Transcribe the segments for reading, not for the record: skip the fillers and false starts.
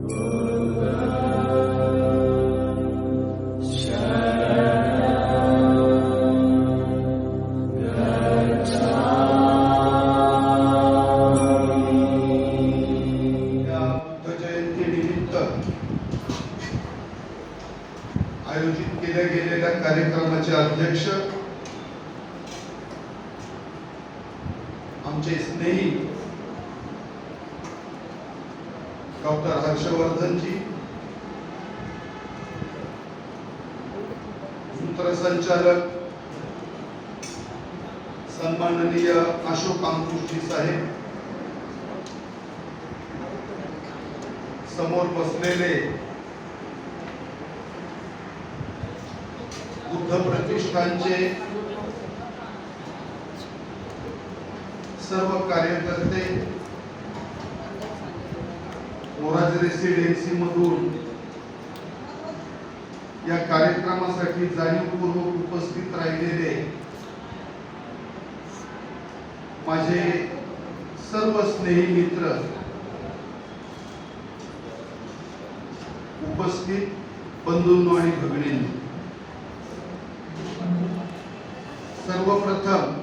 आयोजित केल्या गेलेल्या कार्यक्रमाचे अध्यक्ष आमचे स्नेही डॉक्टर हर्षवर्धनजी, सूत्रसंचालक सन्माननीय अशोक अंकुशजी साहेब, समोर बसलेले बुद्ध प्रतिष्ठानचे सर्व कार्यकर्ते, मोराज रेसिडेन्सी मधून या कार्यक्रमासाठी जाणीवपूर्वक उपस्थित राहिलेले माझे सर्व स्नेही मित्र, उपस्थित बंधूंनो आणि भगिनींनो, सर्वप्रथम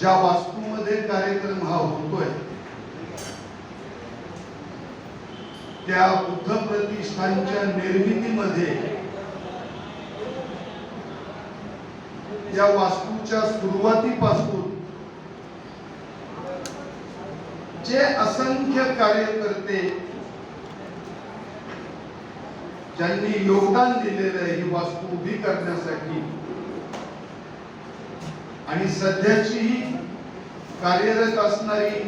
ज्या वास्तूमध्ये कार्यक्रम हा होतोय त्या बुद्ध प्रतिष्ठानच्या निर्मितीमध्ये या वास्तूच्या सुरुवातीपासून जे असंख्य कार्यकर्ते ज्यांनी योगदान दिलेलं आहे ही वास्तू उभी करण्यासाठी आणि सध्याची कार्यरत असणारी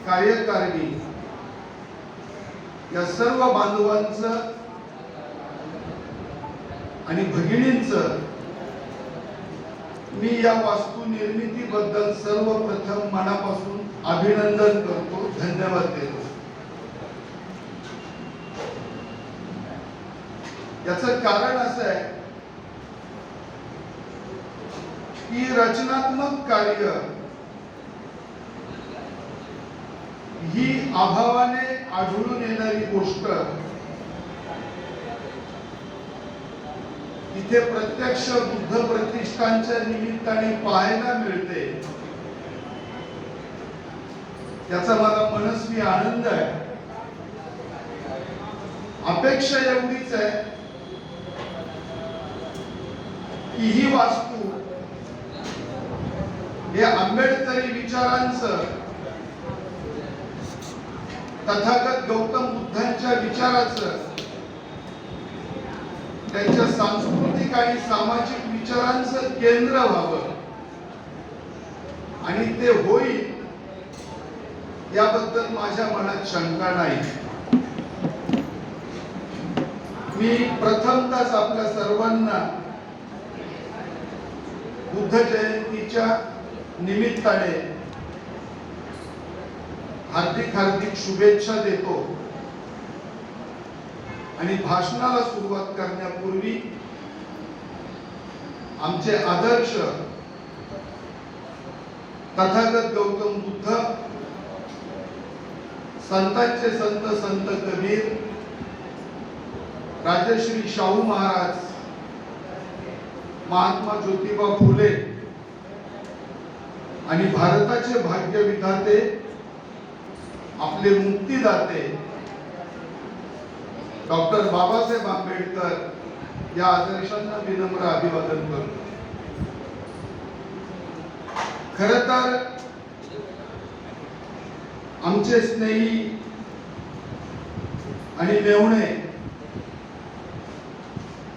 कार्यकारिणी, या सर्व बांधवांचं आणि भगिनींचं मी या वास्तू निर्मितीबद्दल सर्वप्रथम मनापासून अभिनंदन करतो, धन्यवाद देतो। याचं कारण असं आहे की रचनात्मक कार्य ही अभावाने आढळून येणारी गोष्ट इथे प्रत्यक्ष बुद्ध प्रतिष्ठानच्या निमित्ताने पाहायला मिळते, याचा मला मनस्वी आनंद आहे। अपेक्षा एवढीच आहे की ही वास्तू हे आंबेडकरी विचारांचं, तथागत गौतम बुद्धांच्या विचाराचं, त्यांच्या सांस्कृतिक आणि सामाजिक विचारांचं केंद्र व्हावं आणि ते होईल याबद्दल माझ्या मनात शंका नाही। मी प्रथमतःच आपल्या सर्वांना बुद्ध जयंतीच्या निमित्ताने हार्दिक हार्दिक शुभेच्छा देतो आणि भाषणाला सुरुवात करण्यापूर्वी आमचे आदर्श तथागत गौतम बुद्ध, संतांचे संत संत कबीर, राजश्री शाहू महाराज, महात्मा ज्योतिबा फुले आणि भारताचे भाग्य विधाते, आपले मुक्तीदाते डॉक्टर बाबासाहेब आंबेडकर या आदर्शांना विनम्र अभिवादन करतो। खरं तर आमचे स्नेही आणि मेहुणे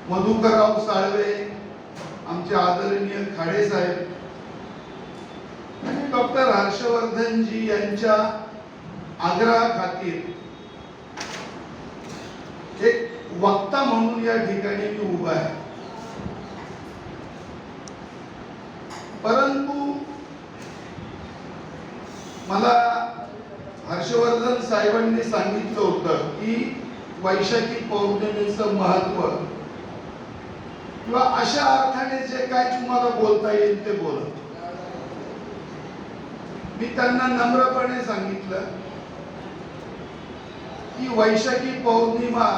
मधुकरराव साळवे, आमचे आदरणीय खाडे साहेब आणि डॉक्टर हर्षवर्धनजी यांच्या आग्रहाखातीर एक वक्ता म्हणून या ठिकाणी मी उभा आहे। परंतु मला हर्षवर्धन साहेबांनी सांगितलं होतं की वैशाखी पौर्णिमेचं महत्व किंवा अशा अर्थाने जे काय तुम्हाला बोलता येईल ते बोला। मी त्यांना नम्रपणे सांगितलं की वैशाखी पौर्णिमा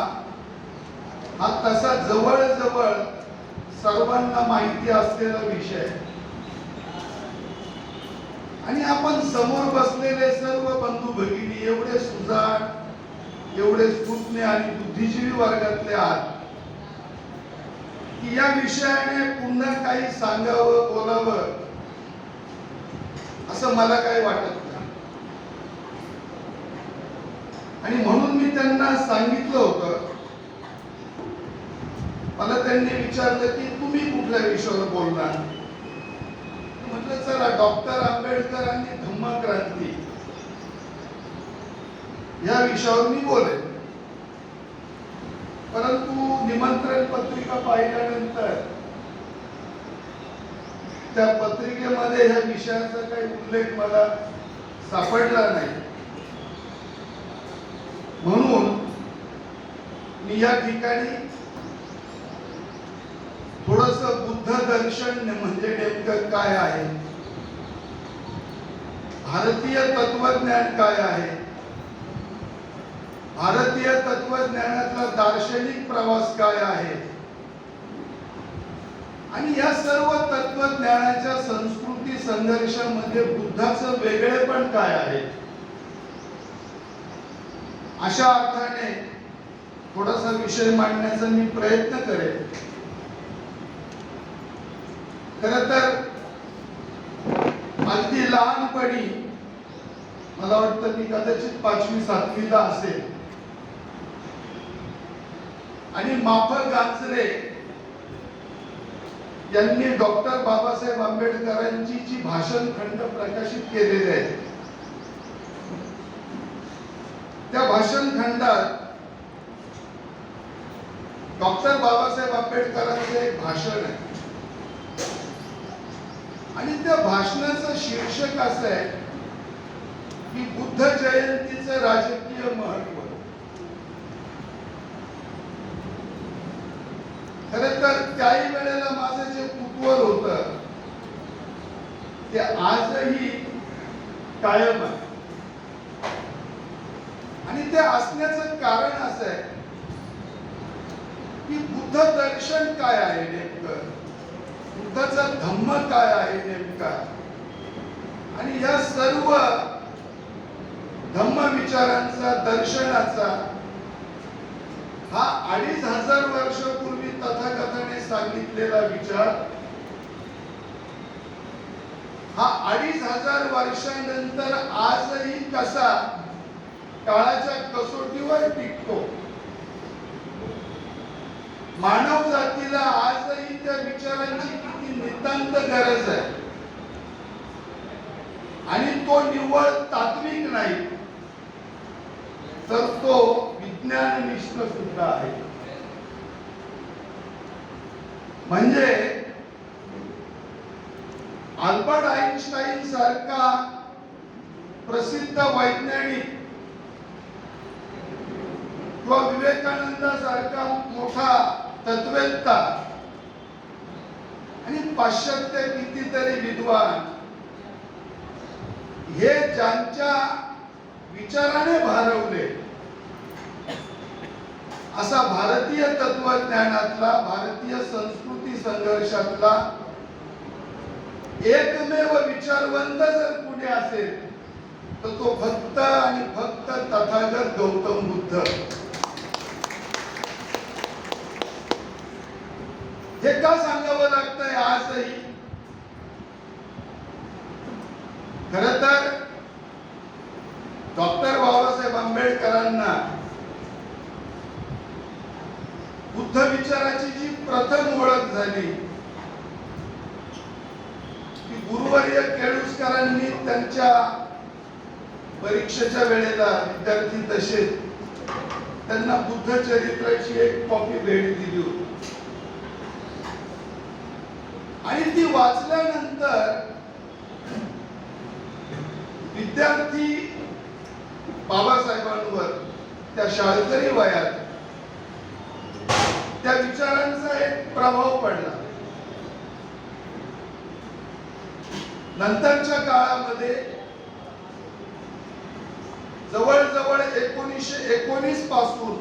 हा तसा जवळजवळ सर्वांना माहिती असलेला विषय आहे आणि आपण समोर बसलेले सर्व बंधू भगिनी एवढे सुजाण, एवढे स्फूर्तने आणि बुद्धिजीवी वर्गातले आहात की या विषयाने पुन्हा काही सांगावं बोलावं असं मला काही वाटत नाही. आणि म्हणून मी त्यांना सांगितलं होतं, मला त्यांनी विचारलं की तुम्ही कुठल्या विषयावर बोलणार. म्हटलं चला डॉक्टर आंबेडकरांनी धम्मक्रांती या विषयावर मी बोलेन. परंतु निमंत्रण पत्रिका पाहिल्यानंतर त्या पत्रिकेमध्ये ह्या विषयाचा काही उल्लेख मला सापडला नाही. म्हणून मी या ठिकाणी थोडस बुद्ध दर्शन म्हणजे नेमकं काय आहे, भारतीय तत्वज्ञान काय आहे, भारतीय तत्वज्ञानातला दार्शनिक प्रवास काय आहे आणि या सर्व तत्वज्ञानाच्या संस्कृती संघर्षामध्ये बुद्धाचं वेगळेपण काय आहे, अशा अर्थाने थोडासा विषय मांडण्याचा मी प्रयत्न करेन. खरं तर अगदी लहानपणी मला वाटतं मी कदाचित 5वी-7वीला असेल आणि माफक गांजरे यांनी डॉक्टर बाबासाहेब आंबेडकरांची जी भाषण खंड प्रकाशित केलेले आहेत त्या भाषण खंडात डॉक्टर बाबासाहेब आंबेडकरांचं एक भाषण आहे आणि त्या भाषणाचं शीर्षक असं आहे की बुद्ध जयंतीचं राजकीय महत्व. खरं तर त्याही वेळेला माझं जे कुतूहल होतं ते आजही कायम आहे आणि ते असण्याचं कारण असं आहे की बुद्ध दर्शन काय आहे नेमकं, बुद्धाचा धम्म काय आहे नेमका आणि या सर्व धम्म विचारांचा दर्शनाचा हा 2500 वर्षापूर्वी तथागताने सांगितलेला विचार हा 2500 वर्षानंतर आजही कसा काळाच्या कसोटीवर टिकतो. मानव जातीला आजही त्या विचारांची किती नितांत गरज आहे आणि तो निव्वळ तात्विक नाही तर तो विज्ञाननिष्ठ सुद्धा आहे. म्हणजे अल्बर्ट आइन्स्टाईन सारखा प्रसिद्ध वैज्ञानिक किंवा विवेकानंद सारखा मोठा तत्ववेत्ता आणि पाश्चात्य कितीतरी विद्वान हे ज्यांच्या विचाराने भारावले असा भारतीय तत्वज्ञानातला, भारतीय संस्कृती संघर्षातला एकमेव विचारवंत जर कुणी असेल तर तो फक्त आणि फक्त तथागत गौतम बुद्ध. हे का सांगावं लागतंय आजही? खरं तर डॉक्टर बाबासाहेब आंबेडकरांना बुद्ध विचाराची जी प्रथम ओळख झाली ती गुरुवर्य केळुसकरांनी त्यांच्या परीक्षेच्या वेळेला विद्यार्थी तसेच त्यांना बुद्ध चरित्राची एक कॉपी भेट दिली होती आणि ती वाचल्यानंतर विद्यार्थी बाबासाहेबांवर त्या शाळकरी वयात त्या विचारांचा एक प्रभाव पडला. नंतरच्या काळामध्ये जवळजवळ 1919 पासून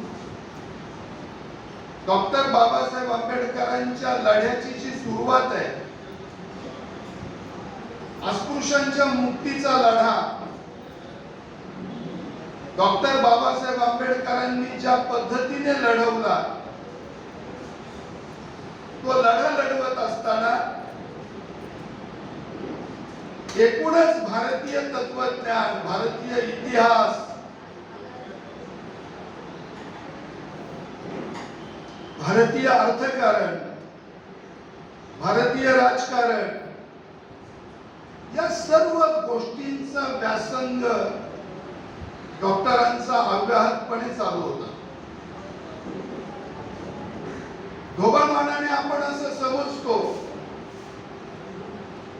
डॉक्टर बाबासाहेब आंबेडकरांच्या लढ्याची जी सुरुवात आहे, अस्पृश्यांच्या मुक्तीचा लढा डॉक्टर बाबासाहेब आंबेडकरांनी ज्या पद्धतीने लढवला, तो लढा लढवत असताना एकूणच भारतीय तत्वज्ञान, भारतीय इतिहास, भारतीय अर्थकारण, भारतीय राजकारण या सर्व गोष्टींचा व्यासंग डॉक्टरांचा अव्याहतपणे चालू होता. ढोबळमानाने आपण असं समजतो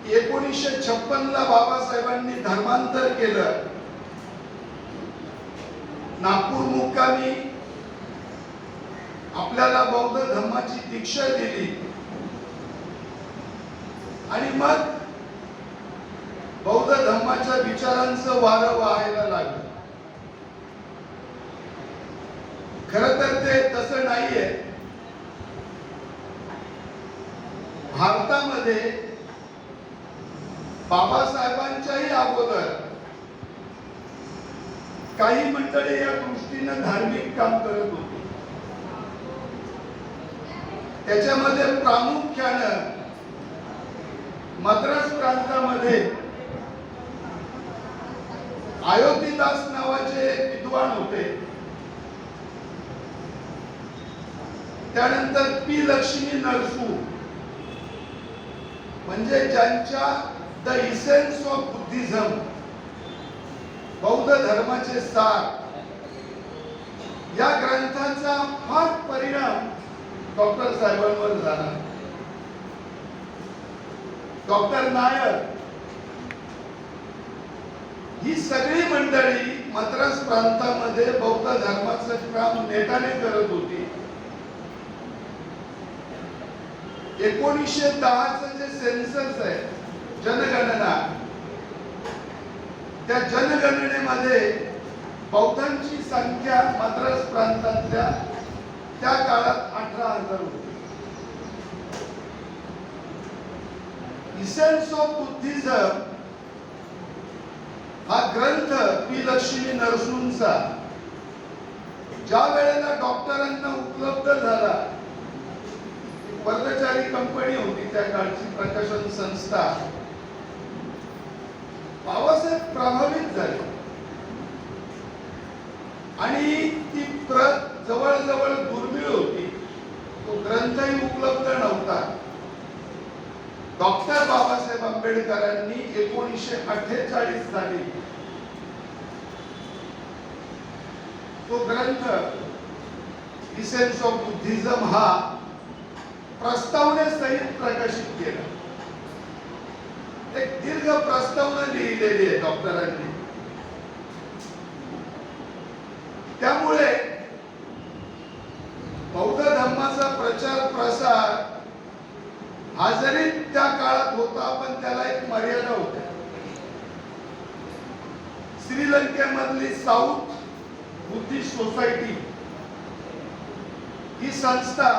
की 1956 ला बाबासाहेबांनी धर्मांतर केलं, नागपूर मुक्कामी आपल्याला बौद्ध धर्माची दीक्षा दिली आणि मग बौद्ध धर्माच्या विचारांचं वारं वाहायला लागलं. खरं तर ते तसं नाहीये. भारतामध्ये बाबासाहेबांच्याही अगोदर काही मंडळी या दृष्टीनं धार्मिक काम करत होती. त्याच्यामध्ये प्रामुख्यानं मद्रास प्रांतामध्ये अयोध्यदास नावाचे विद्वान होते. त्यानंतर पी लक्ष्मी नरसू, म्हणजे ज्यांच्या द इसेन्स ऑफ बुद्धिझम, बौद्ध धर्माचे सार, या ग्रंथाचा फार परिणाम डॉक्टर साहेबांवर झाला. डॉक्टर नायर ही सगळी मंडळी मद्रास प्रांतामध्ये बौद्ध धर्माचं काम नेटाने करत होती. 1910चं जे सेन्सस आहे, जनगणना, त्या जनगणनेमध्ये बौद्धांची संख्या मद्रास प्रांतातल्या त्या काळात 18,000 होती. इसेन्स ऑफ बुद्धिझम हा ग्रंथ पी लक्ष्मी नरसूंचा ज्या वेळेला डॉक्टरांना उपलब्ध झाला, कर्मचारी कंपनी होती त्या काळची प्रकाशन संस्था, बाबासाहेब प्रभावित झाले आणि ती प्रत जवळजवळ दुर्मिळ होती. तो ग्रंथही उपलब्ध नव्हता. डॉक्टर बाबासाहेब आंबेडकरांनी 1948 साली तो ग्रंथ इसेन्स ऑफ बुद्धिझम हा प्रस्तावनेसहित प्रकाशित केला. एक दीर्घ प्रस्तावना लिहिलेली आहे डॉक्टरांनी. त्यामुळे बौद्ध धर्माचा प्रचार प्रसार हा जरी त्या काळात होता, पण त्याला एक मर्यादा होती. श्रीलंकेमधली साऊथ बुद्धिस्ट सोसायटी ही संस्था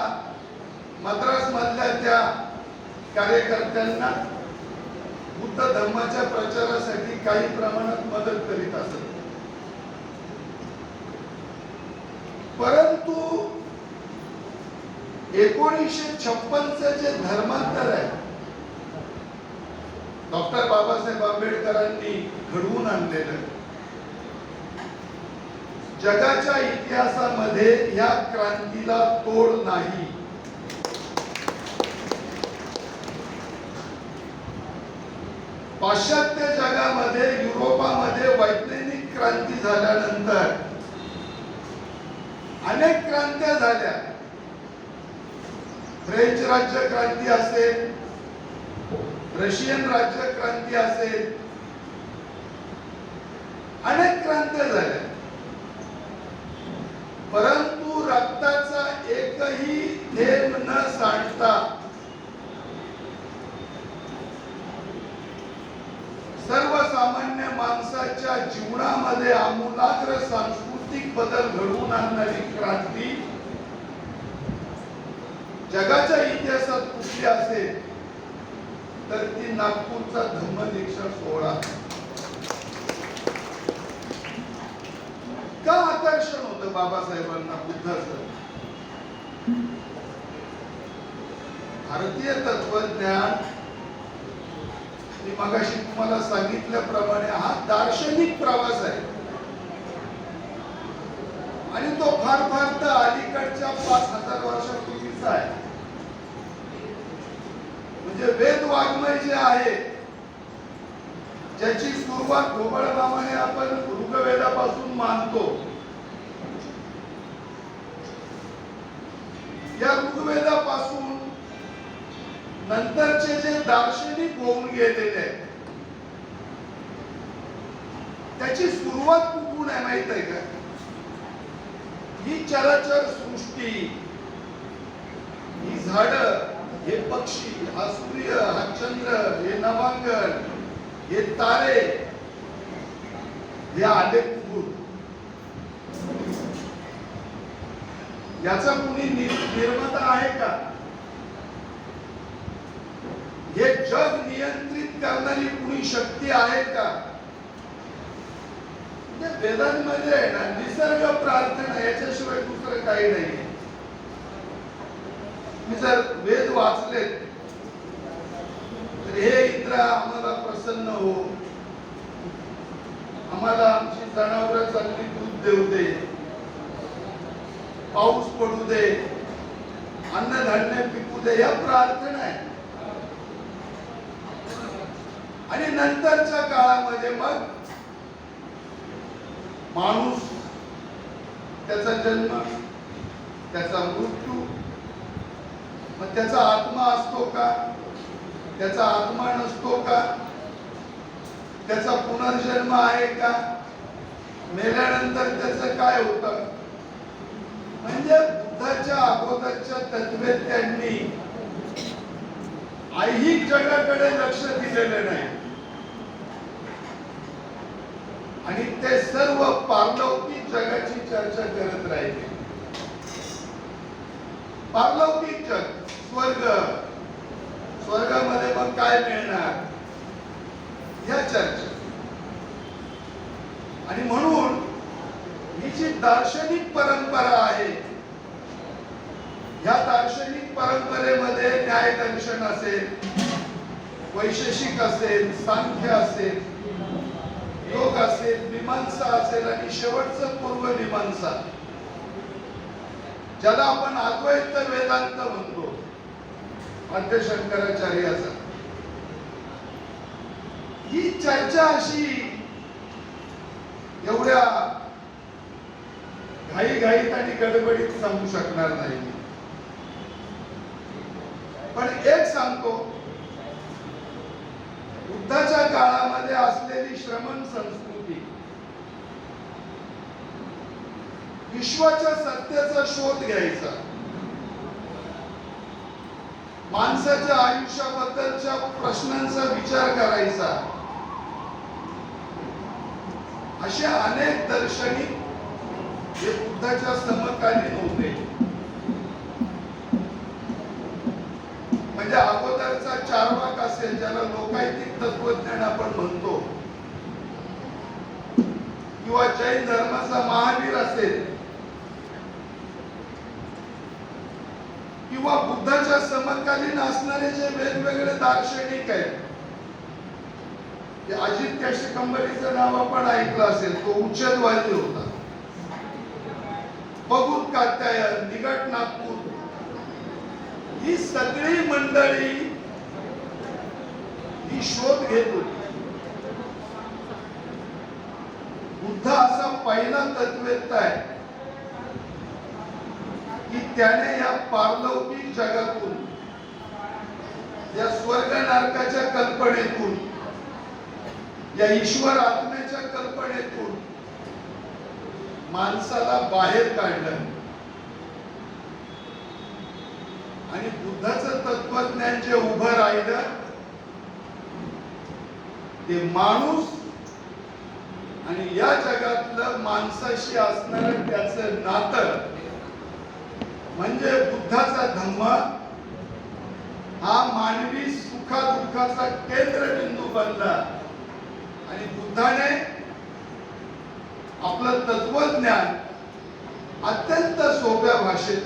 मद्रास मधल्या त्या कार्यकर्त्यांना बुद्ध धर्माच्या प्रचारासाठी काही प्रमाणात मदत करीत असत. परंतु 1956चं जे धर्मांतर आहे, डॉक्टर बाबासाहेब आंबेडकरांनी घडवून आणलेलं, जगाच्या इतिहासामध्ये या क्रांतीला तोड नाही. पाश्चात्य जगामध्ये, युरोपामध्ये वैज्ञानिक क्रांती झाल्यानंतर अनेक क्रांत्या झाल्या. फ्रेंच राज्य क्रांती असेल, रशियन राज्य क्रांती असेल, अनेक क्रांत्या झाल्या. परंतु रक्ताचा एकही थेंब न सांडता सर्वसामान्य माणसाच्या जीवनामध्ये जगामध्ये आमूलाग्र सांस्कृतिक बदल घडवून आणणारी क्रांती जगाच्या इतिहासात कुठली असेल तर ती नागपूरचा धम्मदीक्षा सोहळा. का आकर्षण होतं बाबासाहेबांना बुद्धाचं? भारतीय तत्वज्ञान मी मगाशी तुम्हाला सांगितल्याप्रमाणे हा दार्शनिक प्रवास आहे आणि तो फार फार तर अलीकडच्या 5000 वर्षापूर्वीचा आहे. म्हणजे वेद वाङ्मय जे आहे ज्याची सुरुवात ढोबळ नावाने आपण ऋग्वेदापासून मानतो, या ऋग्वेदापासून नंतरचे जे दार्शनिक होऊन गेलेले आहेत त्याची सुरुवात कुठून आहे माहित आहे का? ही चराचर सृष्टी, ही झाडं, हे पक्षी, हा सूर्य, हा चंद्र, हे नवांगण, हे तारे, हे आले कुठून? याचा कुणी निर्माता आहे का? हे जग नियंत्रित करणारी कुणी शक्ती आहे का? वेदांमध्ये आहे ना निसर्ग प्रार्थना याच्याशिवाय दुसरं काही नाही. मी जर वेद वाचले तर हे इंद्रा आम्हाला प्रसन्न हो, आम्हाला आमची जनावरं चांगली दूध देऊ दे, पाऊस पडू दे, अन्नधान्य पिकू दे, या प्रार्थना आहे. आणि नंतरच्या काळामध्ये मग माणूस, त्याचा जन्म, त्याचा मृत्यू, मग त्याचा आत्मा असतो का, त्याचा आत्मा नसतो का, त्याचा पुनर्जन्म आहे का, मेल्यानंतर त्याचं काय होतं? म्हणजे बुद्धाच्या अगोदरच्या तत्त्वज्ञांनी ऐहिक जगाकडे लक्ष दिलेलं नाही आणि ते सर्व पारलौकिक जगाची चर्चा करत राहिले. पारलौकिक जग, स्वर्ग, स्वर्गामध्ये मग काय मिळणार, या चर्चा. आणि म्हणून ही जी दार्शनिक परंपरा आहे, या दार्शनिक परंपरेमध्ये न्याय दर्शन असेल, वैशेषिक असेल, सांख्य असेल, योग असेल, मीमांसा असेल आणि शेवटचं पूर्व मीमांसा, ज्याला आपण अद्वैत वेदांत म्हणतो, मध्य शंकराचार्याचा, ही चर्चा अशी एवढ्या घाईघाईत आणि गडबडीत सांगू शकणार नाही. पण एक सांगतो, बुद्धाच्या काळामध्ये असलेली श्रमण संस्कृती विश्वाच्या सत्याचा शोध घ्यायचा, माणसाच्या आयुष्याबद्दलच्या प्रश्नांचा विचार करायचा, असे अनेक दार्शनिक जे बुद्धाच्या समकालीन होते. म्हणजे अगोदरचा चार्वाक असेल, ज्याला लोकायतिक तत्वज्ञान आपण म्हणतो, किंवा जैन धर्माचा महावीर असेल, किंवा बुद्धाच्या समकालीन असणारे जे वेगवेगळे दार्शनिक आहेत, अजित कष्टकंबलीचं नाव आपण ऐकलं असेल, तो उच्चवादी होता. बगुत कात्यायन, निगट नागपूर, ही सगळी मंडळी ही शोध घेत होती. बुद्ध असा पहिला तत्वज्ञ आहे की त्याने या पारलौकिक जगातून, या स्वर्ग नरकाच्या कल्पनेतून, या ईश्वर आत्म्याच्या कल्पनेतून माणसाला बाहेर काढलं. आणि बुद्धाचं तत्वज्ञान जे उभं राहिलं ते माणूस आणि या जगातलं माणसाशी असणारं त्याचं नातं म्हणजे बुद्धाचा धम्म हा मानवी सुखादुःखाचा केंद्रबिंदू बनला. आणि बुद्धाने आपलं तत्वज्ञान अत्यंत सोप्या भाषेत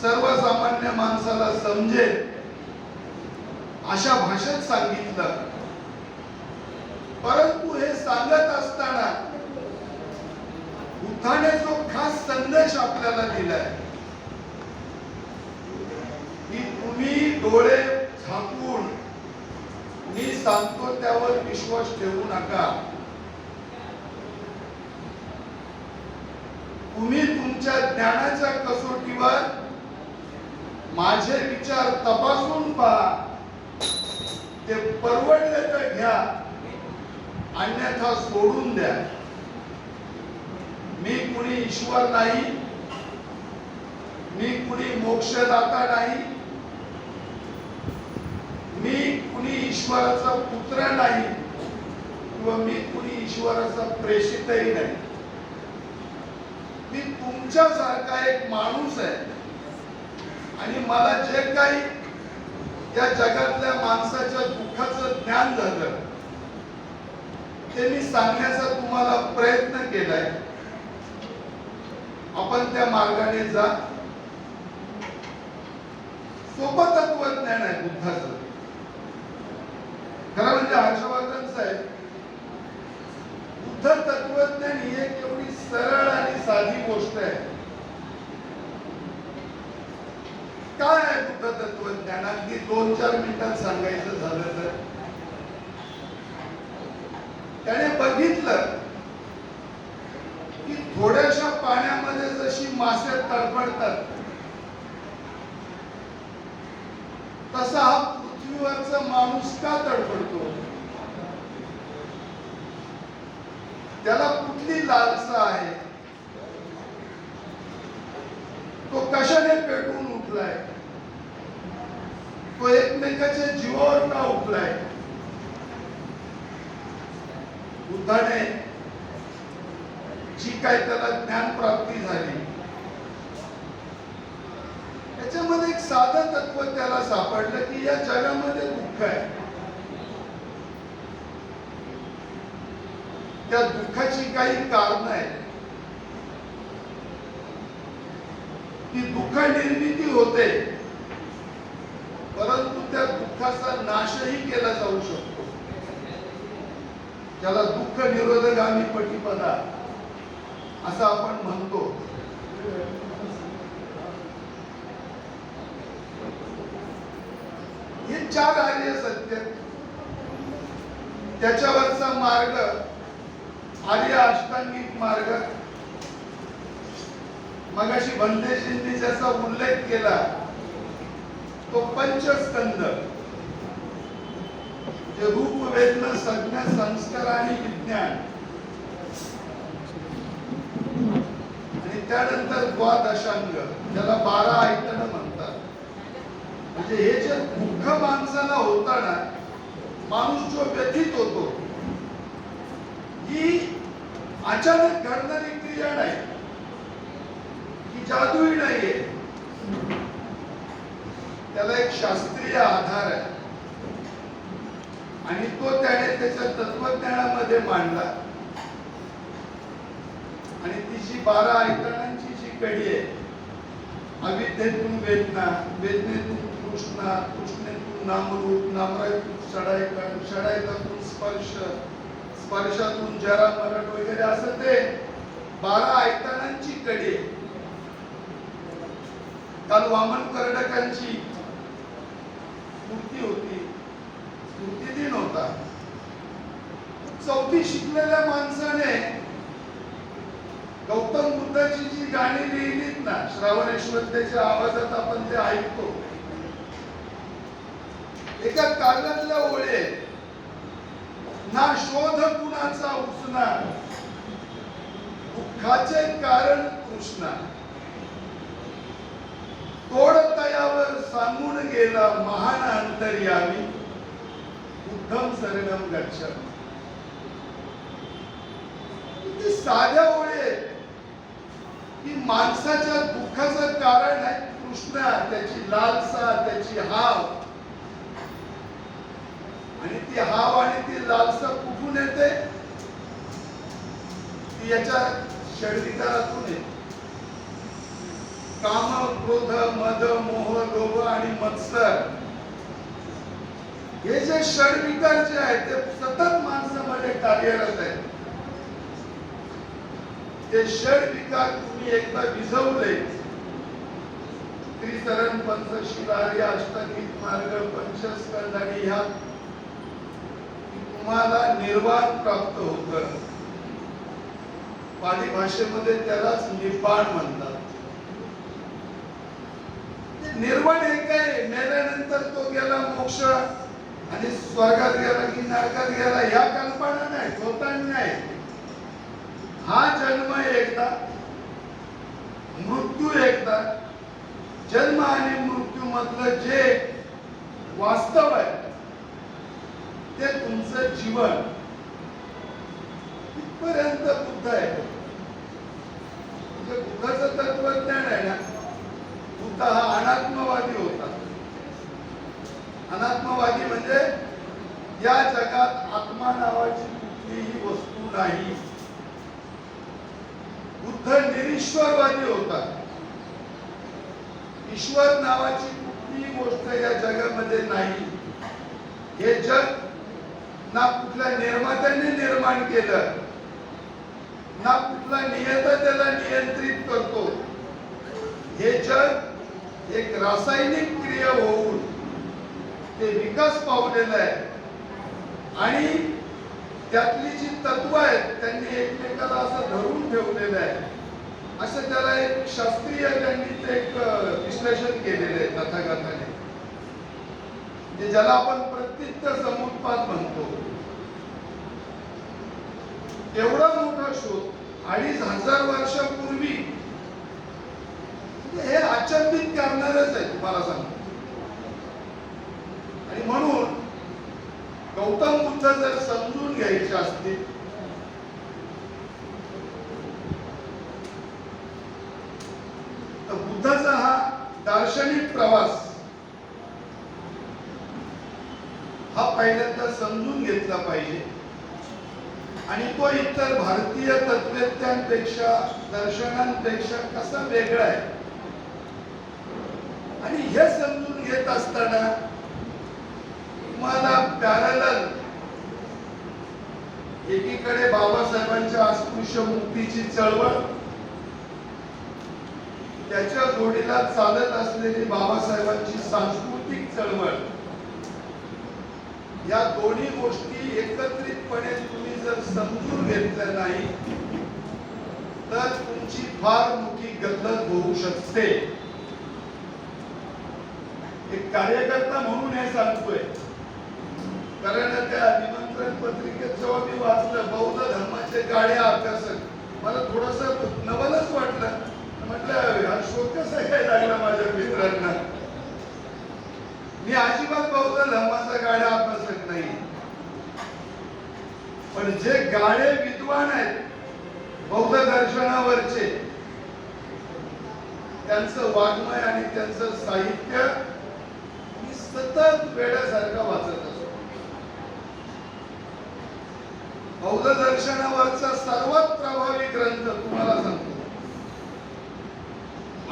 सर्वसामान्य माणसाला समजेल अशा भाषेत सांगितलं. परंतु हे सांगत असताना बुद्धाने जो खास संदेश आपल्याला दिलाय की तुम्ही डोळे झाकून मी सांगतो त्यावर विश्वास ठेवू नका. तुम्ही तुमच्या ज्ञानाच्या कसोटीवर माझे विचार तपासून पहा. ते परवडले तर घ्या, अन्यथा सोडून द्या. मी कुणी ईश्वर नाही, मी कुणी मोक्षदाता नाही, मी कुणी ईश्वराचा पुत्र नाही किंवा मी कुणी ईश्वराचा प्रेषितही नाही. मी तुमच्यासारखा एक माणूस आहे आणि मला जे काही या जगातल्या माणसाच्या दुःखाचं ज्ञान झालं ते मी सांगण्याचा तुम्हाला प्रयत्न केलाय. आपण त्या मार्गाने जा. सोपं तत्वज्ञान आहे बुद्धाचं. खरं म्हणजे हर्षवर्धन साहेब, बुद्ध तत्वज्ञान ही एक एवढी सरळ आणि साधी गोष्ट आहे. काय आहे बुद्ध तत्वज्ञान? अगदी 2-4 मिनिटात सांगायचं झालं तर त्याने बघितलं की थोड्याशा पाण्यामध्ये जशी मासे तडफडतात तसा हा पृथ्वीवरचा माणूस का तडफडतो? त्याला कुठली लालसा आहे? तो कशाने पेटून उठलाय? तो एकमेकाच्या जीवावर का उठलाय? बुद्धाने जी काय त्याला ज्ञान प्राप्ती झाली त्याच्यामध्ये एक साधं तत्व त्याला सापडलं की या जगामध्ये दुःख आहे. त्या दुःखाची काही कारण आहेत. ती दुःख निर्मिती होते परंतु त्या दुःखाचा नाशही केला जाऊ शकतो. त्याला दुःख निरोधगामी पटिपदा असं आपण म्हणतो. हे 4 आर्य सत्य, त्याच्यावरचा मार्ग आर्य अष्टांगिक मार्ग. मगाशी बंदेजींनी ज्याचा उल्लेख केला तो पंचस्कंद, जे रूप, वेदना, संज्ञा, संस्कार आणि विज्ञान, आणि त्यानंतर द्वादशांग ज्याला 12 आयतन म्हणतात. म्हणजे हे जे दुःख माणसाला होताना माणूस जो व्यथित होतो ही अचानक घडणारी क्रिया नाही, ही जादूही नाहीये. त्याला एक शास्त्रीय आधार आहे आणि तो त्याने त्याच्या तत्वज्ञानामध्ये मांडला. आणि ती जी 12 आयतनांची जी कडी आहे, अविद्येतून वेदना, वेदनेतून तृष्णा, तृष्णेतून नामरूप, नामरूपातून षडायतन, षडायतातून स्पर्श, स्पर्शातून जरा मरण वगैरे असं ते 12 आयतनांची कडी आहे. काल वामन कर्णकांची स्मृती होती, स्मृती दिन होता. 4थी शिकलेल्या माणसाने गौतम बुद्धाची जी गाणी लिहिलीत ना, श्रावणेश्वरतेच्या आवाजात आपण ते ऐकतो. एका काव्यातल्या ओळी, ना शोध कुणाचा उसना, दुःखाचे कारण तृष्णा, तोड तयावर सांगून गेला महान अंतर्यामी, बुद्धम शरणम गच्छामि. ते साध्या ओळी आहेत की माणसाच्या दुःखाचं कारण आहे तृष्णा, त्याची लालसा, त्याची हाव. आणि ती हाव आणि ती लालसा कुठून येते? ती याच्या षडविकारातून येते. काम, क्रोध, मद, मोह, लोभ आणि मत्सर हे जे षडविकार जे आहेत ते सतत माणसामध्ये कार्यरत आहेत. ते षडविकार तुम्ही एकदा विझवले, त्रिसरण, पंचशिलारी, अष्टगीत मार्ग, पंचस्कंद आणि ह्या तुम्हाला निर्वाण प्राप्त होतं. पाली भाषेमध्ये त्यालाच निब्बाण म्हणतात. निर्वाण हे काय? मेल्यानंतर तो गेला मोक्ष आणि स्वर्गात गेला की नरकात गेला ह्या कल्पना नाही, होता नाही. हा जन्म एकदा, मृत्यू एकदा. जन्म आणि मृत्यू मधलं जे वास्तव आहे ते तुमचं जीवन. इथपर्यंत बुद्ध आहे. म्हणजे बुद्धाचं तत्वज्ञान आहे ना, बुद्ध हा अनात्मवादी होता. अनात्मवादी म्हणजे या जगात आत्मा नावाची कुठलीही वस्तू नाही. बुद्ध निरीश्वरवादी होता. ईश्वर नावाची कुठलीही गोष्ट या जगामध्ये नाही. हे जग ना कुठल्या निर्मात्याने निर्माण केलं, ना कुठला नियता त्याला नियंत्रित करतो. हे जग एक रासायनिक क्रिया होऊन ते विकास पावलेलं आहे. आणि त्यातली जी तत्व आहेत त्यांनी एकमेकाला असं धरून ठेवलेलं आहे. असं त्याला एक शास्त्रीय त्यांनी ते एक विश्लेषण केलेलं आहे तथागताने, ज्याला आपण प्रत्यक्ष समुत्पाद म्हणतो. एवढा मोठा शोध 2500 वर्षापूर्वी हे अचंबित करणारच आहे तुम्हाला सांगतो. आणि म्हणून गौतम बुद्ध जर समजून घ्यायचे असतील तर बुद्धाचा हा दार्शनिक प्रवास हा पहिल्यांदा समजून घेतला पाहिजे. आणि तो इतर भारतीय तत्वज्ञांपेक्षा, दर्शनांपेक्षा कसा वेगळा आहे. आणि हे समजून घेत असताना तुम्हाला पॅरलल एकीकडे बाबासाहेबांच्या अस्पृश्य मुक्तीची चळवळ, त्याच्या जोडीला चालत असलेली बाबासाहेबांची सांस्कृतिक चळवळ, या दोन्ही गोष्टी एकत्रितपणे तुम्ही जर समजून घेतल्या नाही तर तुमची फार मोठी गल्लत होऊ शकते. एक कार्यकर्ता म्हणून हे सांगतोय, कारण त्या निमंत्रण पत्रिकेत जेव्हा मी वाचलं बौद्ध धर्माचे गाडे अभ्यासक, मला थोडस नवलच वाटलं. म्हटलं हा शोध कसा काय लागला माझ्या मित्रांना. मी अजिबात बौद्ध धर्माचा गाडा अभ्यासक नाही, पण जे गाडे विद्वान आहेत बौद्ध दर्शनावरचे, त्यांचं वाङ्मय आणि त्यांचं साहित्य मी सतत वेड्यासारखा वाचत असतो. बौद्ध दर्शनावरचा सर्वात प्रभावी ग्रंथ तुम्हाला सांगतो,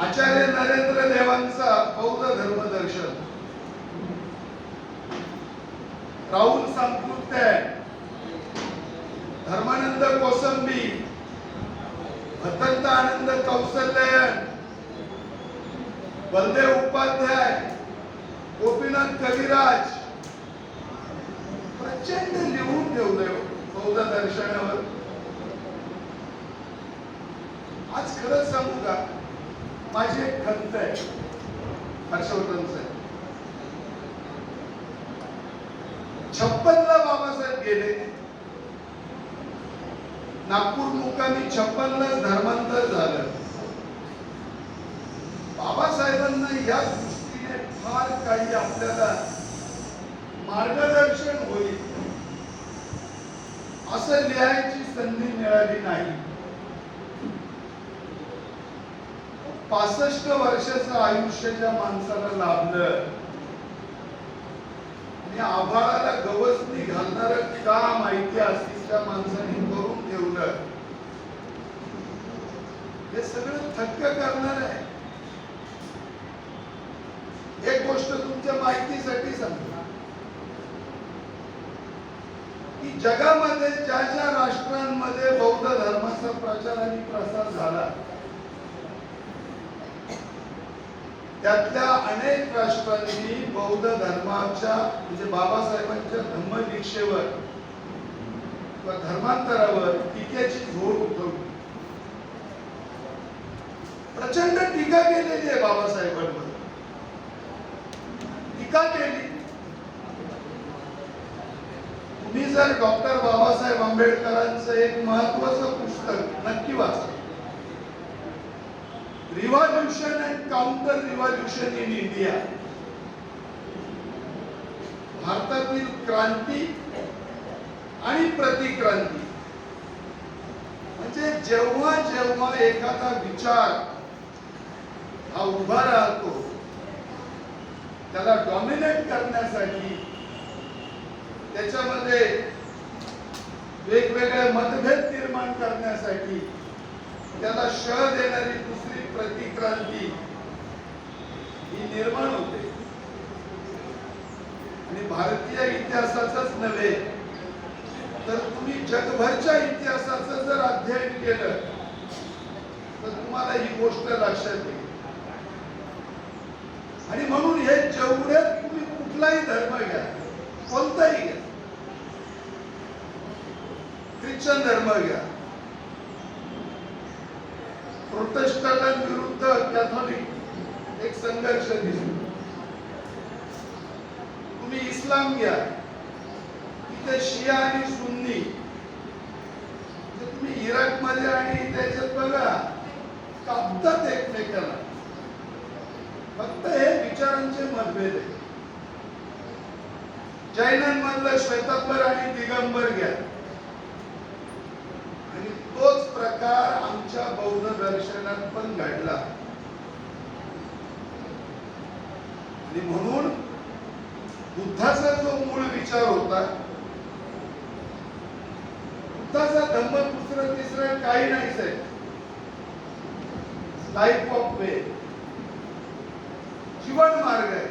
आचार्य नरेंद्र देवांचा बौद्ध धर्मदर्शन. राहुल सांकृत्य, धर्मानंद कोसंबी, भतंत आनंद कौसल्यन, बलदेव उपाध्याय, गोपीनाथ कविराज प्रचंड लिहून ठेवलंय बौद्ध दर्शनावर. आज खरंच सांगू का, माझी एक खंत आहे हर्षवर्धन साहेब. 56ला बाबासाहेब गेले, नागपूर मुक्कामी 56लाच धर्मांतर झालं. बाबासाहेबांना या दृष्टीने फार काही आपल्याला मार्गदर्शन होईल असं लिहायची संधी मिळाली नाही. 65 वर्षाचं आयुष्य ज्या माणसाला लाभलं आणि आभाळाला गवसणी घालणारं काम ऐतिहासिक त्या माणसाने करून ठेवलं, हे सगळं थक्क करणार आहे. एक गोष्ट तुमच्या माहितीसाठी सांगतो की जगामध्ये ज्या ज्या राष्ट्रांमध्ये बौद्ध धर्माचा प्रचार आणि प्रसार झाला, त्यातल्या अनेक राष्ट्रांनी बौद्ध धर्माच्या म्हणजे बाबासाहेबांच्या धम्मदीक्षेवर किंवा धर्मांतरावर टीकेची झोड उठवली. प्रचंड टीका केलेली आहे बाबासाहेबांवर, टीका केली. तुम्ही जर डॉक्टर बाबासाहेब आंबेडकरांचं एक महत्वाचं पुस्तक नक्की वाचा, revolution and counter revolution in India, भारतातील क्रांती आणि प्रतिक्रांती. म्हणजे जेव्हा जेव्हा एखादा विचार हा उभा राहतो, त्याला डॉमिनेट करण्यासाठी, त्याच्यामध्ये वेगवेगळे मतभेद निर्माण करण्यासाठी त्याला शह देणारी दुसरी प्रतिक्रांती ही निर्माण होते. आणि भारतीय इतिहासाचंच नव्हे तर तुम्ही जगभरच्या इतिहासाचं जर अध्ययन केलं तर तुम्हाला ही गोष्ट लक्षात येईल. आणि म्हणून हे जेवढे तुम्ही कुठलाही धर्म घ्या, कोणताही घ्या, ख्रिश्चन धर्म घ्या, प्रोटेस्टंट विरुद्ध कॅथोलिक एक संघर्ष दिसतो. तुम्ही इस्लाम घ्या, तिथे शिया आणि सुन्नी. तुम्ही इराक मध्ये आणि त्याच्यात बघा, कापतात एकमेकांना. फक्त हे विचारांचे मतभेद आहे. जैनांमधलं श्वेतांबर आणि दिगंबर घ्या, आणि तोच प्रकार आमच्या बौद्ध दर्शनात पण घडला. आणि म्हणून बुद्धाचा जो मूळ विचार होता, बुद्धाचा धम्मपुत्र तिसरा काही नाहीच आहे, लाईफ ऑफ वे, जीवन मार्ग आहे,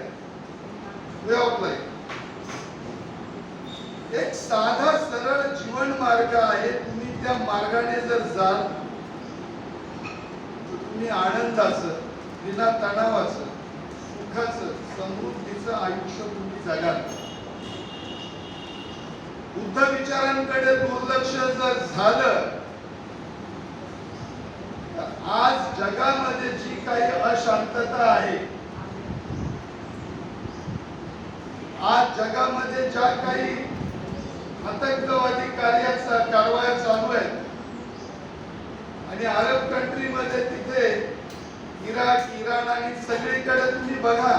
वे ऑफ लाईफ. एक साधा सरळ जीवन मार्ग आहे. तुम्ही त्या मार्गाने जर जाल तर तुम्ही आनंदाचं, विना तणावाचं, सुखाचं, समृद्धीचं आयुष्य तुम्ही जगाल. बुद्ध विचारांकडे दुर्लक्ष जर झालं तर आज जगामध्ये जी काही अशांतता आहे, आज जगामध्ये ज्या काही आतंकवादी कारवाया चालू आहेत, आणि अरब कंट्री मध्ये तिथे इराक, इराण आणि सगळीकडे तुम्ही बघा,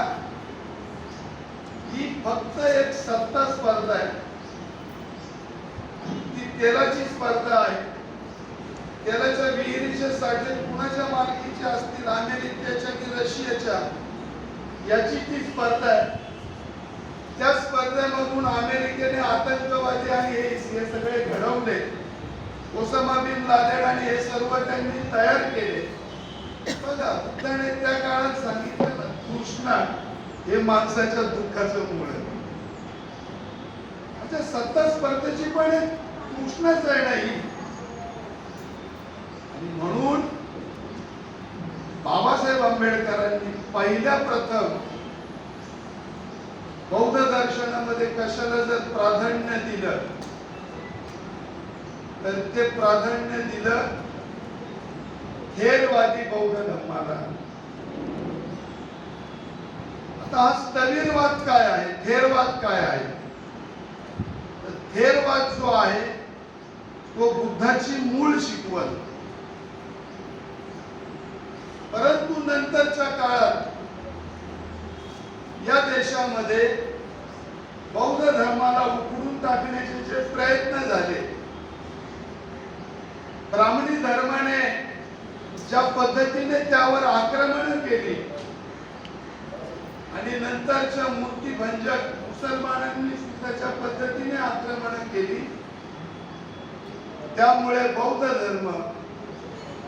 ही फक्त एक सत्ता स्पर्धा आहे. ती तेलाची स्पर्धा आहे. तेलाच्या विहिरीचे साठे कुणाच्या मालकीचे असतील, अमेरिकेच्या की रशियाच्या, याची ती स्पर्धा आहे. त्या स्पर्धेमधून अमेरिकेने आतंकवादी आणि हे सगळे घडवले. ओसामा बिन लादेन आणि हे सर्व त्यांनी तयार केले. बघा, बुद्धाने त्या काळात सांगितलं ना, तृष्णा हे माणसाच्या दुःखाचं मूळ आहे. म्हणजे सत्ता स्पर्धेची पण एक तृष्णाच आहे नाही. आणि म्हणून बाबासाहेब आंबेडकरांनी पहिल्या प्रथम बौद्ध दर्शनामध्ये कशाला जर प्राधान्य दिलं तर ते प्राधान्य दिलं थेरवादी बौद्ध धर्माला. आता हा स्थविरवाद काय आहे, थेरवाद काय आहे? तर थेरवाद जो आहे तो बुद्धाची मूळ शिकवण, परंतु नंतरच्या काळात या देशामध्ये बौद्ध धर्माला उखडून टाकण्याचे जे प्रयत्न झाले ज्या पद्धतीने त्यावर आक्रमण केली आणि नंतरच्या मूर्तिभंजक मुसलमानांनी सुद्धा ज्या पद्धतीने आक्रमण केली, त्यामुळे बौद्ध धर्म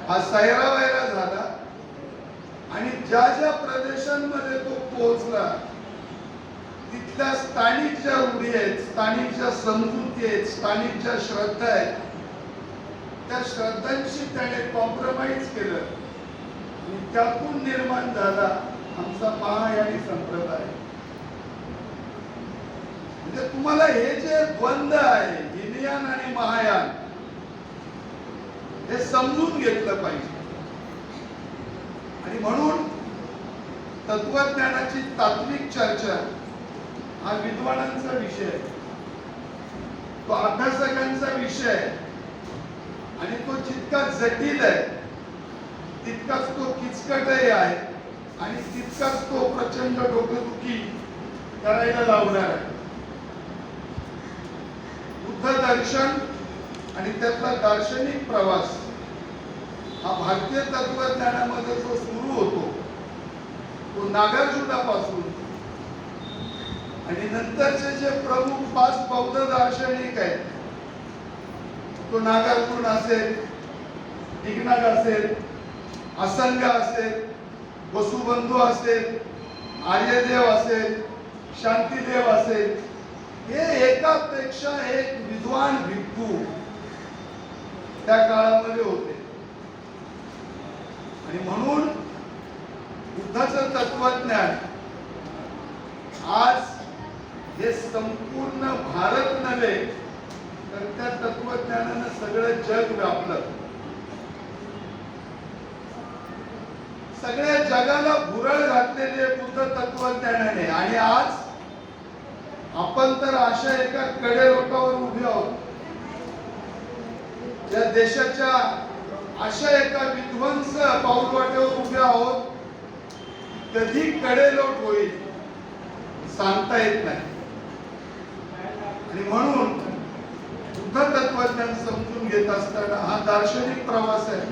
हा सैरावैरा झाला आणि ज्या ज्या प्रदेशांमध्ये तो पोहोचला तिथल्या स्थानिक ज्या रूढी आहेत, स्थानिक ज्या समजुती आहेत, स्थानिक ज्या श्रद्धा आहेत, त्या श्रद्धांशी त्याने कॉम्प्रोमाइज केलं आणि त्यातून निर्माण झाला आमचा महायानी संप्रदाय. म्हणजे तुम्हाला हे जे द्वंद्व आहे हिनयान आणि महायान हे समजून घेतलं पाहिजे. आणि म्हणून तत्वज्ञानाची तात्विक चर्चा हा विद्वानांचा विषय आहे, तो अभ्यासकांचा विषय आहे आणि तो जितका जटिल आहे तितकाच तो किचकटही आहे आणि तितकाच तो प्रचंड डोकेदुखी करायला लावणार आहे. बुद्ध दर्शन आणि त्यातला दार्शनिक प्रवास हा भारतीय तत्वज्ञानामध्ये जो सुरू होतो तो नागार्जुनापासून आणि नंतरचे जे प्रमुख 5 बौद्ध दार्शनिक आहेत, तो नागार्जुन असेल, दिगनाग असेल, असंग असेल, वसुबंधू असेल, आर्यदेव असेल, शांतिदेव असेल, हे एकापेक्षा एक विद्वान भिक्खू त्या काळामध्ये होते. आणि म्हणून बुद्धाचं तत्वज्ञान आज हे संपूर्ण भारत नव्हे तर त्या तत्वज्ञानानं सगळं जग व्यापलं. सगळ्या जगाला भुरळ घातलेले बुद्ध तत्वज्ञानाने. आणि आज आपण तर अशा एका कडेलोटावर उभे आहोत, या देशाच्या अशा एका विध्वंस पाऊलवाटेवर उभे आहोत, कधी कडेलोट होईल सांगता येत नाही. आणि म्हणून बुद्ध तत्वज्ञान समजून घेत असताना हा दार्शनिक प्रवास आहे.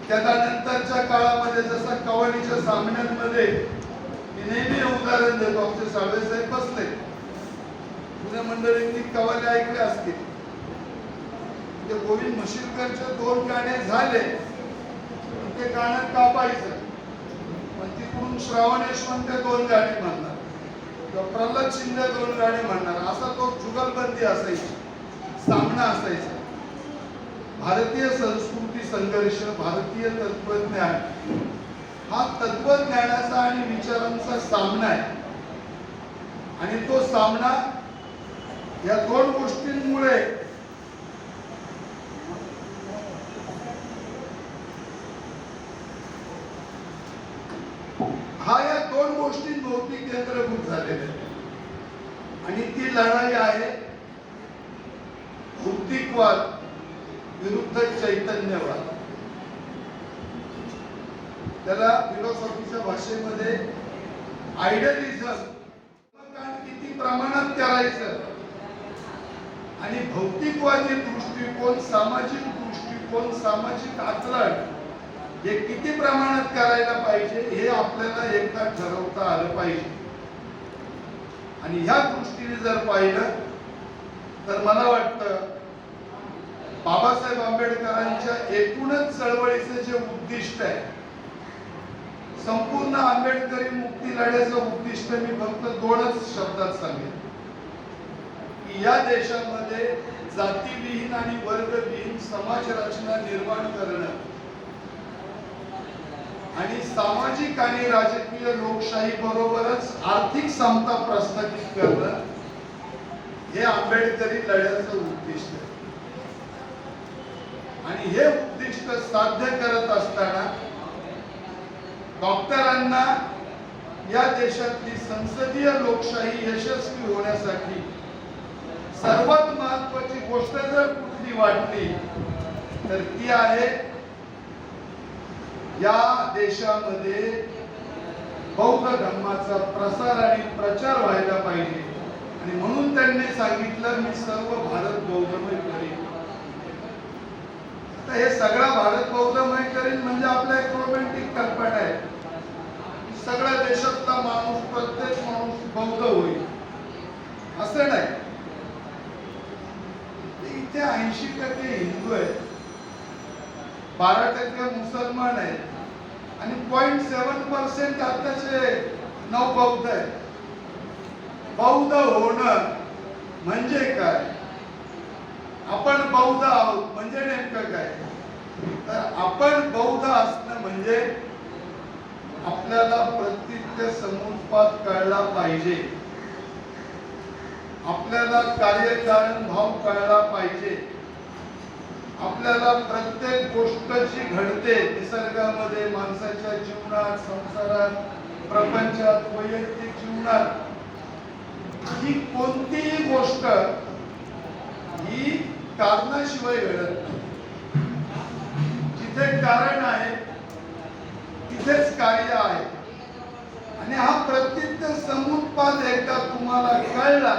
त्यानंतरच्या काळामध्ये जसा कवालीच्या सामन्यांमध्ये मी नेहमी उदाहरण देतो, आमचे साळवेसाहेब बसले, जुन्या मंडळींनी कवाली ऐकले असतील. ते गोविंद म्हशीलकरचे 2 गाणे झाले, ते गाणं कापायचं, पण तिकडून श्रावण यशवंत 2 गाणे म्हणणार किंवा प्रल्हाद शिंदे 2 गाणे म्हणणार, असा तो जुगलबंदी असायची, सामना असायचा. भारतीय संस्कृती संघर्ष, भारतीय तत्वज्ञान हा तत्वज्ञानाचा आणि विचारांचा सामना आहे. आणि तो सामना या 2 गोष्टींमुळे हा या 2 गोष्टींभोवती केंद्रभूत झालेला आहे. आणि ती लढाई आहे भौतिकवाद विरुद्ध चैतन्यवाद. त्याला फिलॉसॉफीच्या भाषेमध्ये आयडियलिझम किती प्रमाणात करायचं आणि भौतिकवादी दृष्टिकोन, सामाजिक दृष्टिकोन, सामाजिक आचरण हे किती प्रमाणात करायला पाहिजे हे आपल्याला एकदा ठरवता आलं पाहिजे. आणि ह्या दृष्टीने जर पाहिलं तर मला वाटतं बाबासाहेब आंबेडकरांच्या एकूणच चळवळीचे जे उद्दिष्ट आहे, संपूर्ण आंबेडकरी मुक्ती लढ्याचं उद्दिष्ट मी फक्त 2च शब्दात सांगेन की या देशामध्ये जातीविहीन आणि वर्गविहीन समाज रचना निर्माण करणं आणि सामाजिक आणि राजकीय लोकशाही बरोबरच आर्थिक समता प्रस्थापित करणं हे आंबेडकरी लढ्याचं उद्दिष्ट आहे. आणि हे उद्दिष्ट साध्य करत असताना डॉक्टरांना या देशातली संसदीय लोकशाही यशस्वी होण्यासाठी सर्वात महत्त्वाची गोष्ट जर कुठली वाटली तर ती आहे या देशामध्ये बौद्ध धर्माचा प्रसार आणि प्रचार व्हायला पाहिजे. आणि म्हणून त्यांनी सांगितलं मी सर्व भारत बौद्धमय करेन. तर हे सगळा भारत बौद्धमय करेन म्हणजे बौद्ध होईल असं नाही. इथे 80% हिंदू आहेत, 12% मुसलमान आहेत आणि 0.7% आताचे नवबौद्ध आहेत. बौद्ध होणं म्हणजे काय? आपण बौद्ध आहोत म्हणजे नेमकं काय? तर आपण बौद्ध असणं म्हणजे आपल्याला प्रतीत्य समुत्पाद कळला पाहिजे, आपल्याला कार्यकारण भाव कळला पाहिजे, आपल्याला प्रत्येक गोष्ट जी घडते निसर्गामध्ये, माणसाच्या जीवनात, संसारात, प्रपंचात, वैयक्तिक जीवनात, ही कोणतीही गोष्ट ही कारणाशिवाय घडत नाही. जिथे कारण आहे तिथेच कार्य आहे. आणि हा प्रतीत्य समुत्पाद एकदा तुम्हाला कळला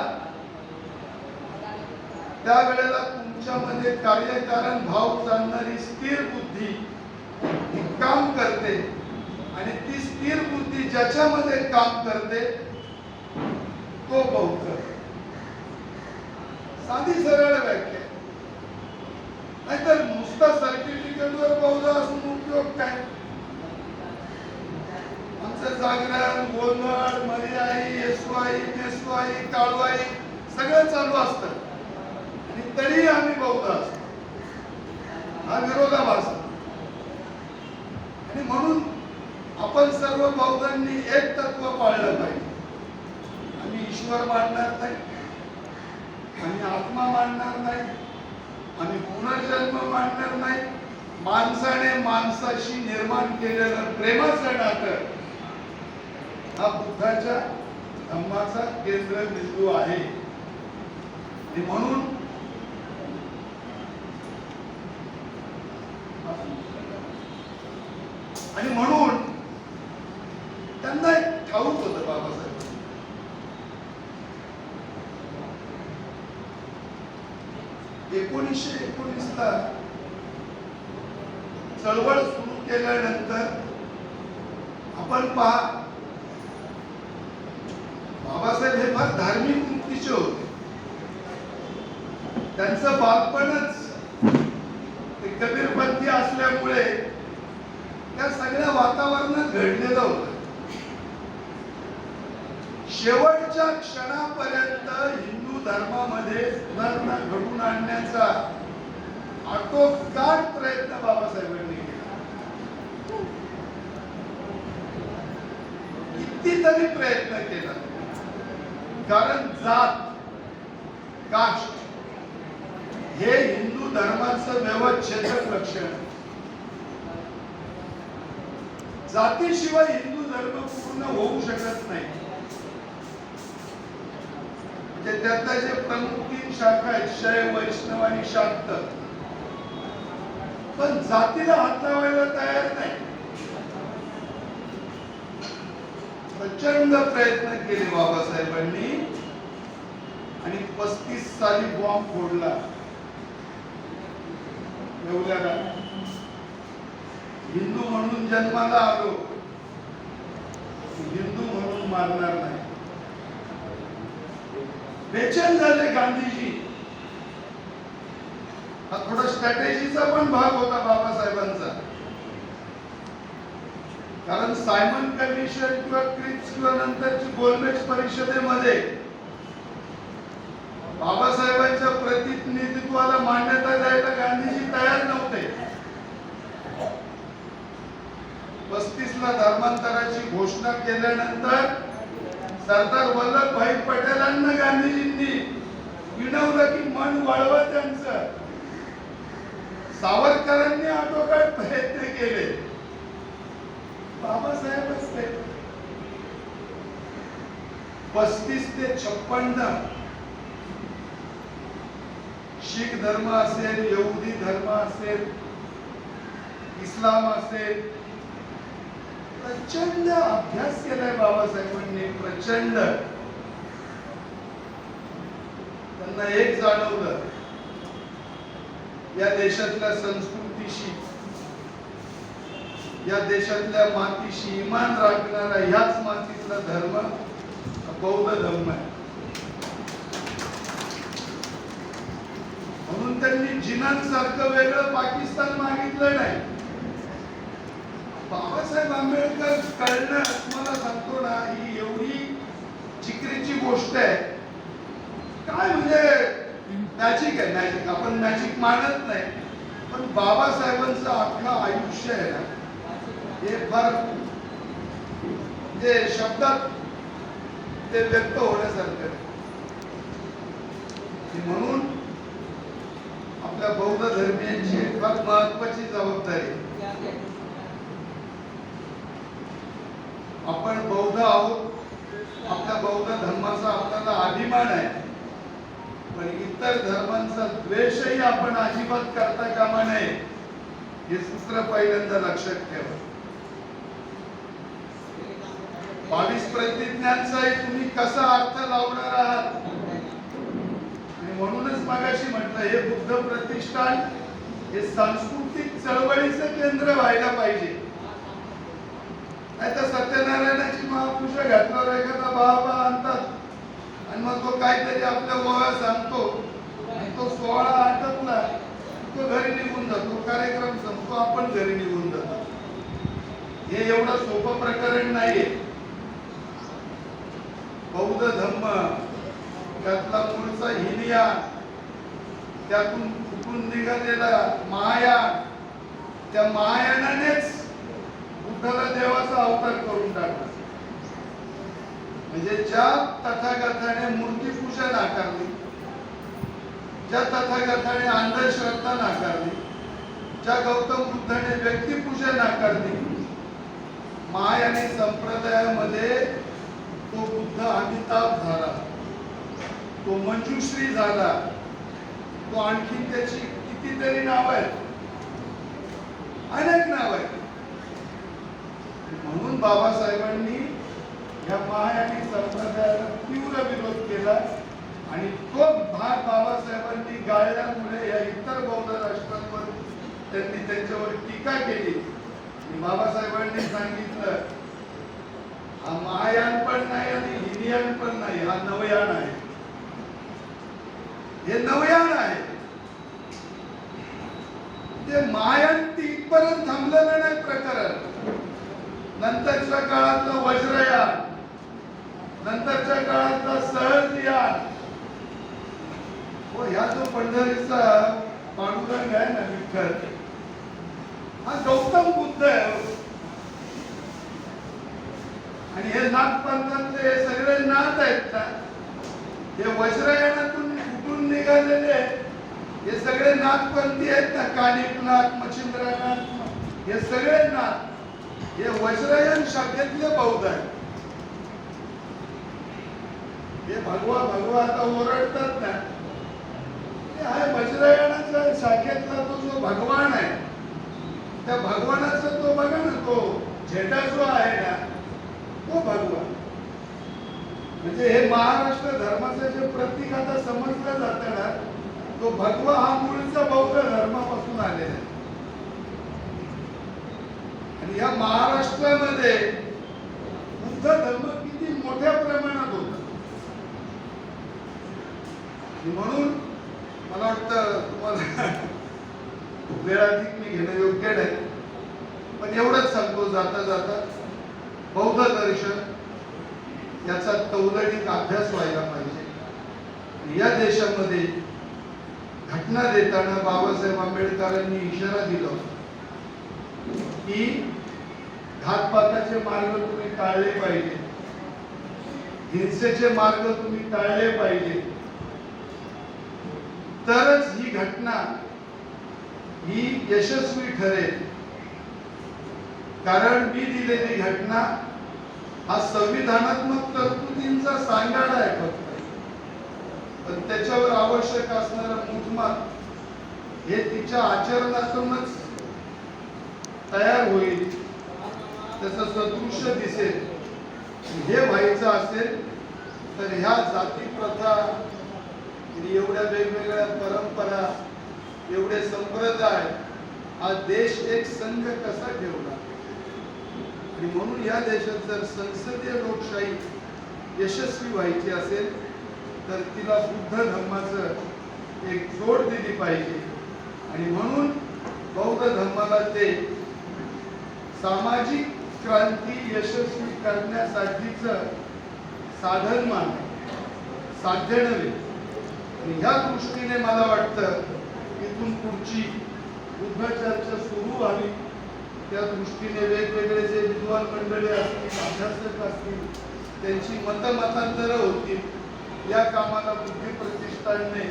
त्यावेळेला तुमच्यामध्ये कार्यकारण भाव जाणणारी स्थिर बुद्धी ही काम करते. आणि ती स्थिर बुद्धी ज्याच्यामध्ये काम करते तो बौद्ध. साधी सरळ व्याख्या. नाहीतर नुसतं सर्टिफिकेटवर बौद्ध असून उपयोग काय? आमचं जागरण, गोंधळ, मर्याई, येसवाई, नेसवाई, काळवाई सगळं चालू असतं आणि तरी आम्ही बौद्ध असतो. हा विरोधाभास. आणि म्हणून आपण सर्व बौद्धांनी एक तत्व पाळलं पाहिजे. आम्ही ईश्वर मानणार नाही, आम्ही आत्मा मानणार नाही, आम्ही पुनर्जन्म मानणार नाही. माणसाने माणसाशी निर्माण केलेलं प्रेमाचं नातं हा बुद्धाच्या धम्माचा केंद्रबिंदू आहे. आणि म्हणून त्यांना एक ठाऊक होतं बाबासाहेब. एकोणीसशे 19ला चळवळ सुरू केल्यानंतर आपण पहा, बाबासाहेब हे फार धार्मिक वृत्तीचे होते. त्यांचं बालपणच ते कबीरपंथी असल्यामुळे त्या सगळ्या वातावरणात घडलेलं होतं. शेवटच्या क्षणापर्यंत हिंदू धर्मामध्ये सुधारणा घडवून आणण्याचा आटोकाट प्रयत्न बाबासाहेबांनी केला. कितीतरी प्रयत्न केला. कारण जात, कास्ट हे हिंदू धर्माचं व्यवच्छेदक लक्षण. जातीशिवाय हिंदू धर्म पूर्ण होऊ शकत नाही. त्यातल्या जे प्रमुख 3 शाखा आहेत, शैव, वैष्णव आणि शाक्त, पण जातीला हात लावायला तयार नाही. प्रचंड प्रयत्न केले बाबासाहेबांनी आणि 35 साली बॉम्ब फोडला येवल्याला. हिंदू म्हणून जन्माला आलो, हिंदू म्हणून मारणार नाही. बेचैन झाले गांधीजी. हा थोडा स्ट्रॅटेजीचा पण भाग होता बाबासाहेबांचा. कारण सायमन कमिशन किंवा क्रिप्स किंवा नंतरची गोलमेज परिषदेमध्ये बाबासाहेबांच्या प्रतिनिधित्वाला मान्यता द्यायला गांधीजी तयार नव्हते. 35ला धर्मांतराची घोषणा केल्यानंतर सरदार वल्लभभाई पटेलांना गांधीजींनी विनवलं की मन वळवा त्यांचं. सावरकरांनी आटोकाट प्रयत्न केले, बाबासाहेबच ते 35 ते 56 शीख धर्म असेल, यहुदी धर्म असेल, इस्लाम असेल, प्रचंड अभ्यास केलाय बाबासाहेबांनी. प्रचंड. त्यांना एक जाणवलं, या देशातल्या संस्कृतीशी, या देशातल्या मातीशी इमान राखणारा ह्याच मातीतला धर्म बौद्ध धर्म आहे. म्हणून त्यांनी जिनांसारखं वेगळं पाकिस्तान मागितलं नाही. बाबासाहेब आंबेडकर कळणं तुम्हाला सांगतो ना, ही एवढी जिकरीची गोष्ट आहे. काय म्हणजे मॅजिक आहे, मॅजिक. आपण मॅजिक मानत नाही, पण बाबासाहेबांचं अख्खं आयुष्य आहे ना, हे फार म्हणजे शब्दात ते व्यक्त होण्यासारखं आहे. म्हणून आपल्या बौद्ध धर्मियांची फार महत्वाची जबाबदारी. आपण बौद्ध आहोत, आपल्या बौद्ध धर्माचा आपल्याला अभिमान आहे, पण इतर धर्मांचा द्वेषही आपण अजिबात करता कामा नये, हे सूत्र पहिल्यांदा लक्षात ठेवा. 22 प्रतिज्ञांचाही तुम्ही कसा अर्थ लावणार आहात. आणि म्हणूनच मागाशी म्हटलं, हे बुद्ध प्रतिष्ठान हे सांस्कृतिक चळवळीचं केंद्र व्हायला पाहिजे. नाही तर सत्यनारायणाची महापूजा घातल्यावर एखादा बाबा आणतात आणि मग तो काहीतरी आपल्या गोळा सांगतो आणि तो 16 आटपला, तो घरी निघून जातो, कार्यक्रम संपतो, आपण घरी निघून जातो. हे एवढं सोपं प्रकरण नाहीये. बौद्ध धर्म त्यातला मूळचा हिनयान, त्यातून फुटून निघालेला महायान, त्या महायानानेच बुद्धाला देवाचा अवतार करून टाकला. म्हणजे ज्या तथागताने मूर्तीपूजा नाकारली, ज्या तथागताने अंधश्रद्धा नाकारली, ज्या गौतम बुद्धाने व्यक्तिपूजा नाकारली, महायानी संप्रदायामध्ये तो बुद्ध अमिताभ झाला, तो मंजुश्री झाला, तो आणखी त्याची कितीतरी नाव आहेत, अनेक नाव आहेत. म्हणून बाबासाहेबांनी या महायानी संप्रदायाला तीव्र विरोध केला आणि तो भाग बाबासाहेबांनी गाळल्यामुळे या इतर बौद्ध राष्ट्रांवर त्यांनी त्यांच्यावर टीका केली. बाबासाहेबांनी सांगितलं, हा महायान पण नाही आणि हिनयान पण नाही, हा नवयान आहे. हे नवयान आहे. ते महायान तिथपर्यंत थांबलेलं नाही प्रकरण. नंतरच्या काळातलं वज्रयान, नंतरच्या काळातला सहजयान, ह्या जो पंढरीचा पांडुरंग आहे ना, विठ्ठल, हा गौतम बुद्ध आहे. आणि हे नाथपंथातले हे सगळे नाथ आहेत ना, हे वज्रयानातून फुटून निघालेले हे सगळे नाथपंथी आहेत ना. कानिफनाथ, मच्छिंद्रनाथ, हे सगळे नाथ हे वज्रयान शाखेतले बौद्ध आहेत. हे भगवा भगवा आता ओरडतात ना, हा वज्रयानाच्या शाखेतला तो जो भगवान आहे, त्या भगवानाचा तो बघा ना, तो झेंडा जो आहे ना, तो भगवान. म्हणजे हे महाराष्ट्र धर्माचं जे प्रतीक आता समजलं जातं ना, तो भगवा हा मूळचा बौद्ध धर्मापासून आलेला आहे. आणि या महाराष्ट्रामध्ये बुद्ध धर्म किती मोठ्या प्रमाणात होता. म्हणून मला वाटतं तुम्हाला वेळ अधिक मी घेणं योग्य नाही, पण एवढंच सांगतो जाता जाता, बौद्ध दर्शन याचा तौलनिक अभ्यास व्हायला पाहिजे. या देशामध्ये घटना देताना बाबासाहेब आंबेडकरांनी इशारा दिला की घातपाताचे मार्ग तुम्ही टाळले पाहिजे, हिंसेचे मार्ग तुम्ही टाळले पाहिजे, तरच ही घटना ही यशस्वी ठरेल. कारण मी दिलेली घटना हा संविधानात्मक तरतुदींचा सांगाडा आहे फक्त, पण त्याच्यावर आवश्यक असणारं मूठमाप हे तिच्या आचरणातूनच तयार होईल, त्याचं सदृश्य दिसेल. हे व्हायचं असेल तर ह्या जाती प्रथा, एवढ्या वेगवेगळ्या परंपरा, एवढे संप्रदाय, हा देश एक संघ कसा ठेवला. आणि म्हणून या देशात जर संसदीय लोकशाही यशस्वी व्हायची असेल तर तिला बुद्ध धर्माचं एक जोड दिली पाहिजे. आणि म्हणून बौद्ध धर्माला ते सामाजिक क्रांती यशस्वी करण्यासाठीच साधन मान साध्य नव्हे. आणि ह्या दृष्टीने मला वाटतं इथून पुढची बुद्ध चर्चा सुरू व्हावी. त्या दृष्टीने वेगवेगळे जे विद्वान मंडळी असतील, अभ्यासक असतील, त्यांची मतमतांतरं होतील. या कामाला बुद्धी प्रतिष्ठानने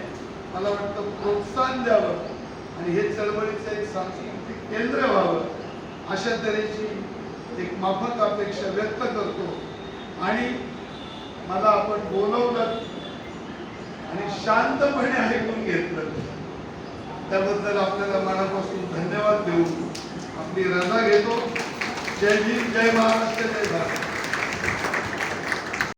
मला वाटतं प्रोत्साहन द्यावं आणि हे चळवळीचं एक सांस्कृतिक केंद्र व्हावं अशा तऱ्हेची एक माफक अपेक्षा व्यक्त करतो. आणि मला आपण बोलवलं आणि शांतपणे ऐकून घेतलं त्याबद्दल आपल्याला मनापासून धन्यवाद देऊन आपली रजा घेतो. जय भीम, जय महाराष्ट्र, जय भारत.